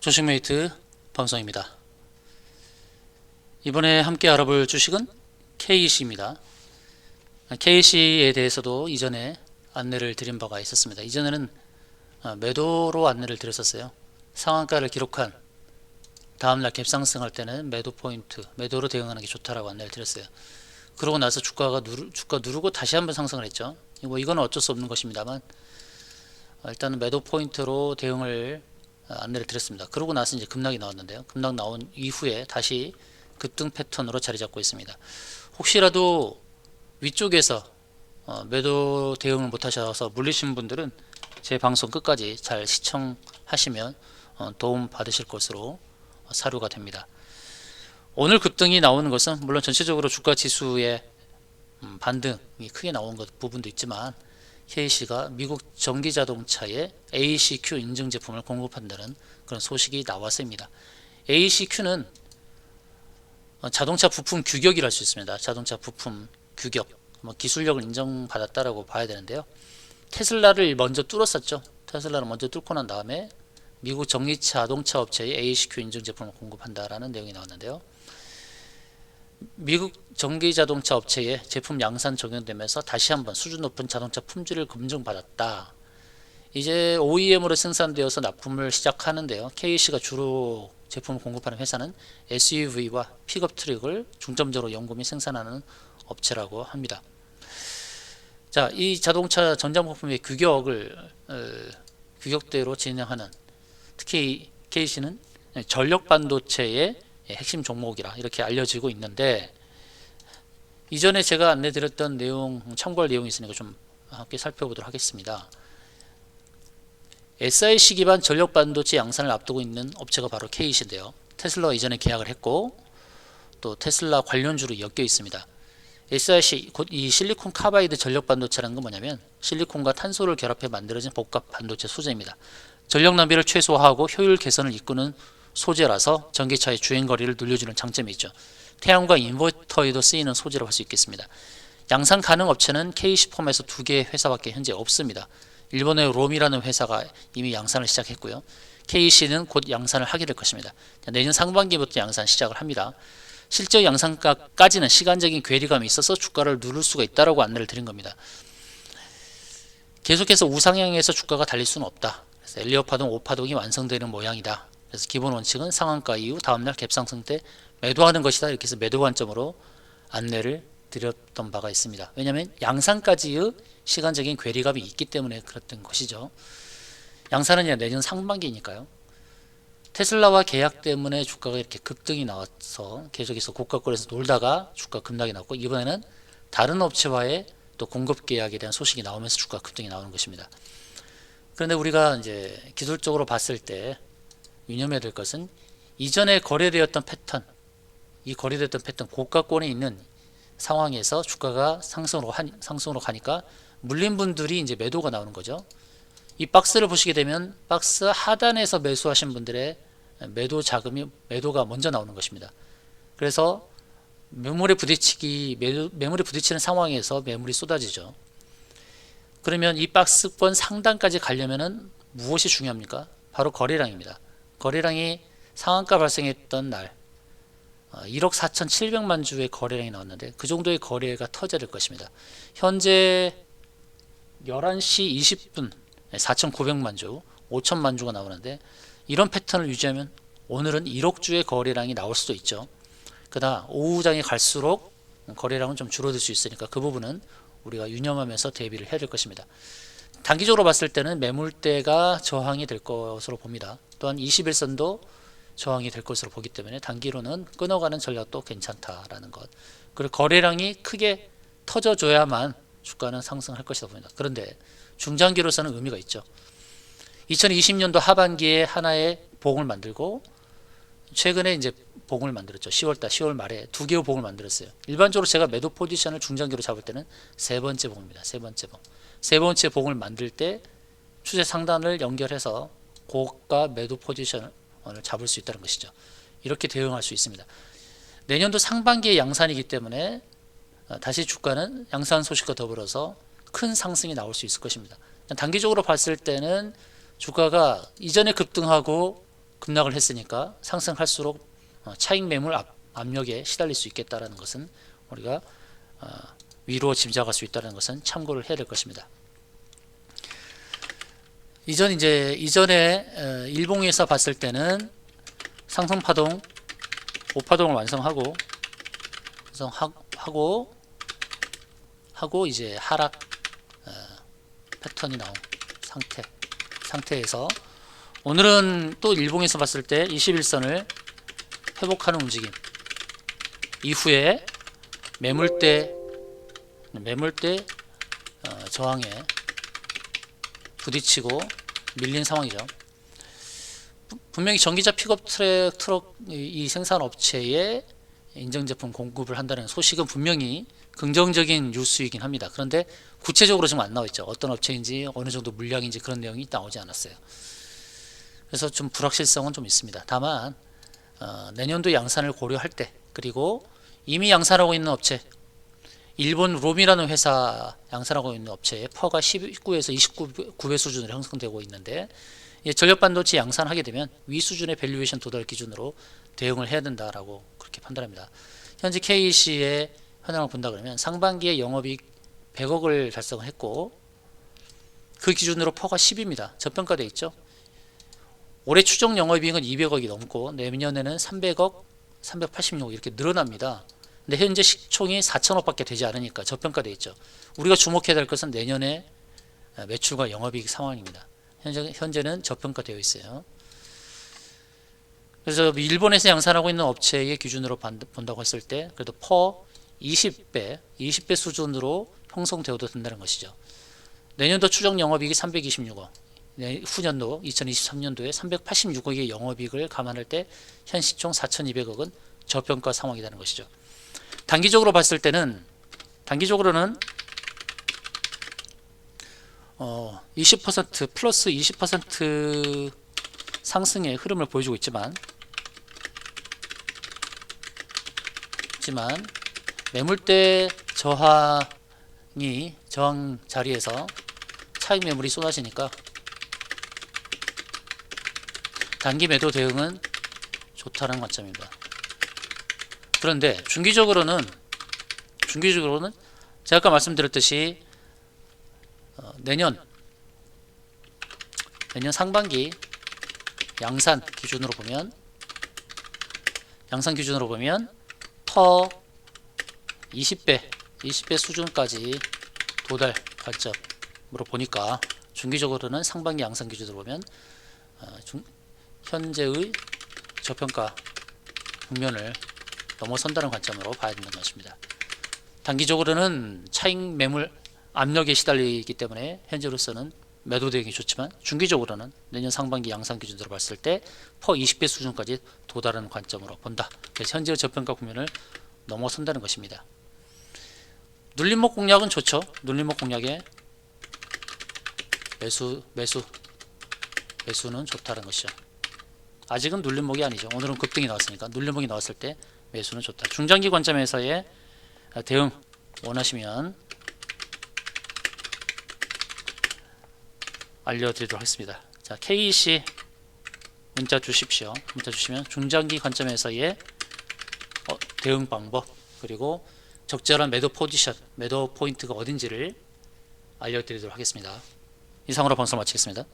주식메이트 방송입니다. 이번에 함께 알아볼 주식은 KC입니다. KC에 대해서도 이전에 안내를 드린 바가 있었습니다. 이전에는 매도로 안내를 드렸었어요. 상한가를 기록한 다음날 갭상승할 때는 매도 포인트, 매도로 대응하는 게 좋다라고 안내를 드렸어요. 그러고 나서 주가 누르고 다시 한번 상승을 했죠. 이건 어쩔 수 없는 것입니다만 일단은 매도 포인트로 대응을 안내를 드렸습니다. 그러고 나서 이제 급락이 나왔는데요. 급락 나온 이후에 다시 급등 패턴으로 자리 잡고 있습니다. 혹시라도 위쪽에서 매도 대응을 못 하셔서 물리신 분들은 제 방송 끝까지 잘 시청하시면 도움 받으실 것으로 사료가 됩니다. 오늘 급등이 나오는 것은 물론 전체적으로 주가 지수의 반등이 크게 나온 부분도 있지만 KC가 미국 전기자동차에 ACQ 인증 제품을 공급한다는 그런 소식이 나왔습니다. ACQ는 자동차 부품 규격이라 할 수 있습니다. 자동차 부품 규격, 기술력을 인정받았다라고 봐야 되는데요. 테슬라를 먼저 뚫었었죠. 테슬라를 먼저 뚫고 난 다음에 미국 전기자동차 업체에 ACQ 인증 제품을 공급한다라는 내용이 나왔는데요. 미국 전기자동차 업체에 제품 양산 적용되면서 다시 한번 수준 높은 자동차 품질을 검증받았다. 이제 OEM으로 생산되어서 납품을 시작하는데요. KC가 주로 제품을 공급하는 회사는 SUV와 픽업 트럭을 중점적으로 연구 및 생산하는 업체라고 합니다. 자, 이 자동차 전자부품의 규격대로 진행하는, 특히 KC는 전력 반도체의 핵심 종목이라 이렇게 알려지고 있는데, 이전에 제가 안내드렸던 내용, 참고할 내용이 있으니까 좀 함께 살펴보도록 하겠습니다. SiC 기반 전력 반도체 양산을 앞두고 있는 업체가 바로 KC인데요. 테슬라와 이전에 계약을 했고 또 테슬라 관련주로 엮여 있습니다. SiC, 곧 이 실리콘 카바이드 전력 반도체라는 건 뭐냐면 실리콘과 탄소를 결합해 만들어진 복합 반도체 소재입니다. 전력 낭비를 최소화하고 효율 개선을 이끄는 소재라서 전기차의 주행거리를 늘려주는 장점이 있죠. 태양광 인버터에도 쓰이는 소재로 할 수 있겠습니다. 양산 가능 업체는 KC폼에서 2개의 회사밖에 현재 없습니다. 일본의 롬이라는 회사가 이미 양산을 시작했고요. KC는 곧 양산을 하게 될 것입니다. 내년 상반기부터 양산 시작을 합니다. 실제 양산가까지는 시간적인 괴리감이 있어서 주가를 누를 수가 있다라고 안내를 드린 겁니다. 계속해서 우상향에서 주가가 달릴 수는 없다. 그래서 엘리엇 파동, 5파동이 완성되는 모양이다. 그래서 기본 원칙은 상한가 이후 다음날 갭상승 때 매도하는 것이다. 이렇게 해서 매도 관점으로 안내를 드렸던 바가 있습니다. 왜냐하면 양산까지의 시간적인 괴리감이 있기 때문에 그랬던 것이죠. 양산은 내년 상반기니까요. 테슬라와 계약 때문에 주가가 이렇게 급등이 나와서 계속해서 고가권에서 놀다가 주가 급락이 나왔고, 이번에는 다른 업체와의 또 공급 계약에 대한 소식이 나오면서 주가 급등이 나오는 것입니다. 그런데 우리가 이제 기술적으로 봤을 때 유념해야 될 것은 이전에 거래되었던 패턴, 이 거래됐던 패턴, 고가권에 있는 상황에서 주가가 상승으로 가니까 물린 분들이 이제 매도가 나오는 거죠. 이 박스를 보시게 되면 박스 하단에서 매수하신 분들의 매도가 먼저 나오는 것입니다. 그래서 매물에 부딪히는 상황에서 매물이 쏟아지죠. 그러면 이 박스권 상단까지 가려면은 무엇이 중요합니까? 바로 거래량입니다. 거래량이 상한가 발생했던 날 1억 4,700만 주의 거래량이 나왔는데 그 정도의 거래가 터져야 될 것입니다. 현재 11시 20분 4,900만 주, 5천만 주가 나오는데 이런 패턴을 유지하면 오늘은 1억 주의 거래량이 나올 수도 있죠. 그러나 오후장에 갈수록 거래량은 좀 줄어들 수 있으니까 그 부분은 우리가 유념하면서 대비를 해야 될 것입니다. 단기적으로 봤을 때는 매물대가 저항이 될 것으로 봅니다. 또한 21선도 저항이 될 것으로 보기 때문에 단기로는 끊어가는 전략도 괜찮다라는 것. 그리고 거래량이 크게 터져줘야만 주가는 상승할 것이다 봅니다. 그런데 중장기로서는 의미가 있죠. 2020년도 하반기에 하나의 봉을 만들고 최근에 이제 봉을 만들었죠. 10월 말에 2개의 봉을 만들었어요. 일반적으로 제가 매도 포지션을 중장기로 잡을 때는 세 번째 봉입니다. 세 번째 봉을 만들 때 추세 상단을 연결해서 고가 매도 포지션을 잡을 수 있다는 것이죠. 이렇게 대응할 수 있습니다. 내년도 상반기에 양산이기 때문에 다시 주가는 양산 소식과 더불어서 큰 상승이 나올 수 있을 것입니다. 단기적으로 봤을 때는 주가가 이전에 급등하고 급락을 했으니까 상승할수록 차익 매물 압력에 시달릴 수 있겠다라는 것은 우리가 위로 짐작할 수 있다는 것은 참고를 해야 될 것입니다. 이전에 일봉에서 봤을 때는 상승 파동 5파동을 완성하고 이제 하락 패턴이 나온 상태에서 오늘은 또 일봉에서 봤을 때 21선을 회복하는 움직임 이후에 매물대 저항에 부딪히고 밀린 상황이죠. 분명히 전기차 픽업 트럭 이 생산업체에 인증제품 공급을 한다는 소식은 분명히 긍정적인 뉴스이긴 합니다. 그런데 구체적으로 지금 안 나와 있죠. 어떤 업체인지 어느 정도 물량인지 그런 내용이 나오지 않았어요. 그래서 좀 불확실성은 좀 있습니다. 다만 내년도 양산을 고려할 때, 그리고 이미 양산하고 있는 업체, 일본 롬이라는 회사 양산하고 있는 업체의 퍼가 19에서 29배 수준으로 형성되고 있는데, 전력 반도체 양산하게 되면 위 수준의 밸류에이션 도달 기준으로 대응을 해야 된다라고 그렇게 판단합니다. 현재 KEC의 현황을 본다 그러면 상반기에 영업이익 100억을 달성을 했고, 그 기준으로 퍼가 10입니다. 저평가되어 있죠. 올해 추정 영업이익은 200억이 넘고 내년에는 300억, 386억 이렇게 늘어납니다. 근데 현재 시총이 4천억밖에 되지 않으니까 저평가되어 있죠. 우리가 주목해야 될 것은 내년에 매출과 영업이익 상황입니다. 현재는 저평가되어 있어요. 그래서 일본에서 양산하고 있는 업체의 기준으로 본다고 했을 때 그래도 퍼 20배 수준으로 형성되어도 된다는 것이죠. 내년도 추정 영업이익이 326억, 후년도 2023년도에 386억의 영업이익을 감안할 때 현 시총 4,200억은 저평가 상황이라는 것이죠. 단기적으로는 플러스 20% 상승의 흐름을 보여주고 있지만 매물대 저항 자리에서 차익 매물이 쏟아지니까 단기 매도 대응은 좋다는 관점입니다. 그런데 중기적으로는 제가 아까 말씀드렸듯이 내년 상반기 양산 기준으로 보면 퍼 20배 수준까지 도달 관점으로 보니까 중기적으로는 상반기 양산 기준으로 보면 현재의 저평가 국면을 넘어선다는 관점으로 봐야 된다는 것입니다. 단기적으로는 차익 매물 압력에 시달리기 때문에 현재로서는 매도 대응이 좋지만, 중기적으로는 내년 상반기 양산 기준으로 봤을 때 퍼 20배 수준까지 도달하는 관점으로 본다. 그래서 현재의 저평가 국면을 넘어선다는 것입니다. 눌림목 공략은 좋죠. 눌림목 공략에 매수는 좋다는 것이죠. 아직은 눌림목이 아니죠. 오늘은 급등이 나왔으니까 눌림목이 나왔을 때 매수는 좋다. 중장기 관점에서의 대응 원하시면 알려드리도록 하겠습니다. 자, KEC 문자 주십시오. 문자 주시면 중장기 관점에서의 대응 방법, 그리고 적절한 매도 포지션, 매도 포인트가 어딘지를 알려드리도록 하겠습니다. 이상으로 방송 마치겠습니다.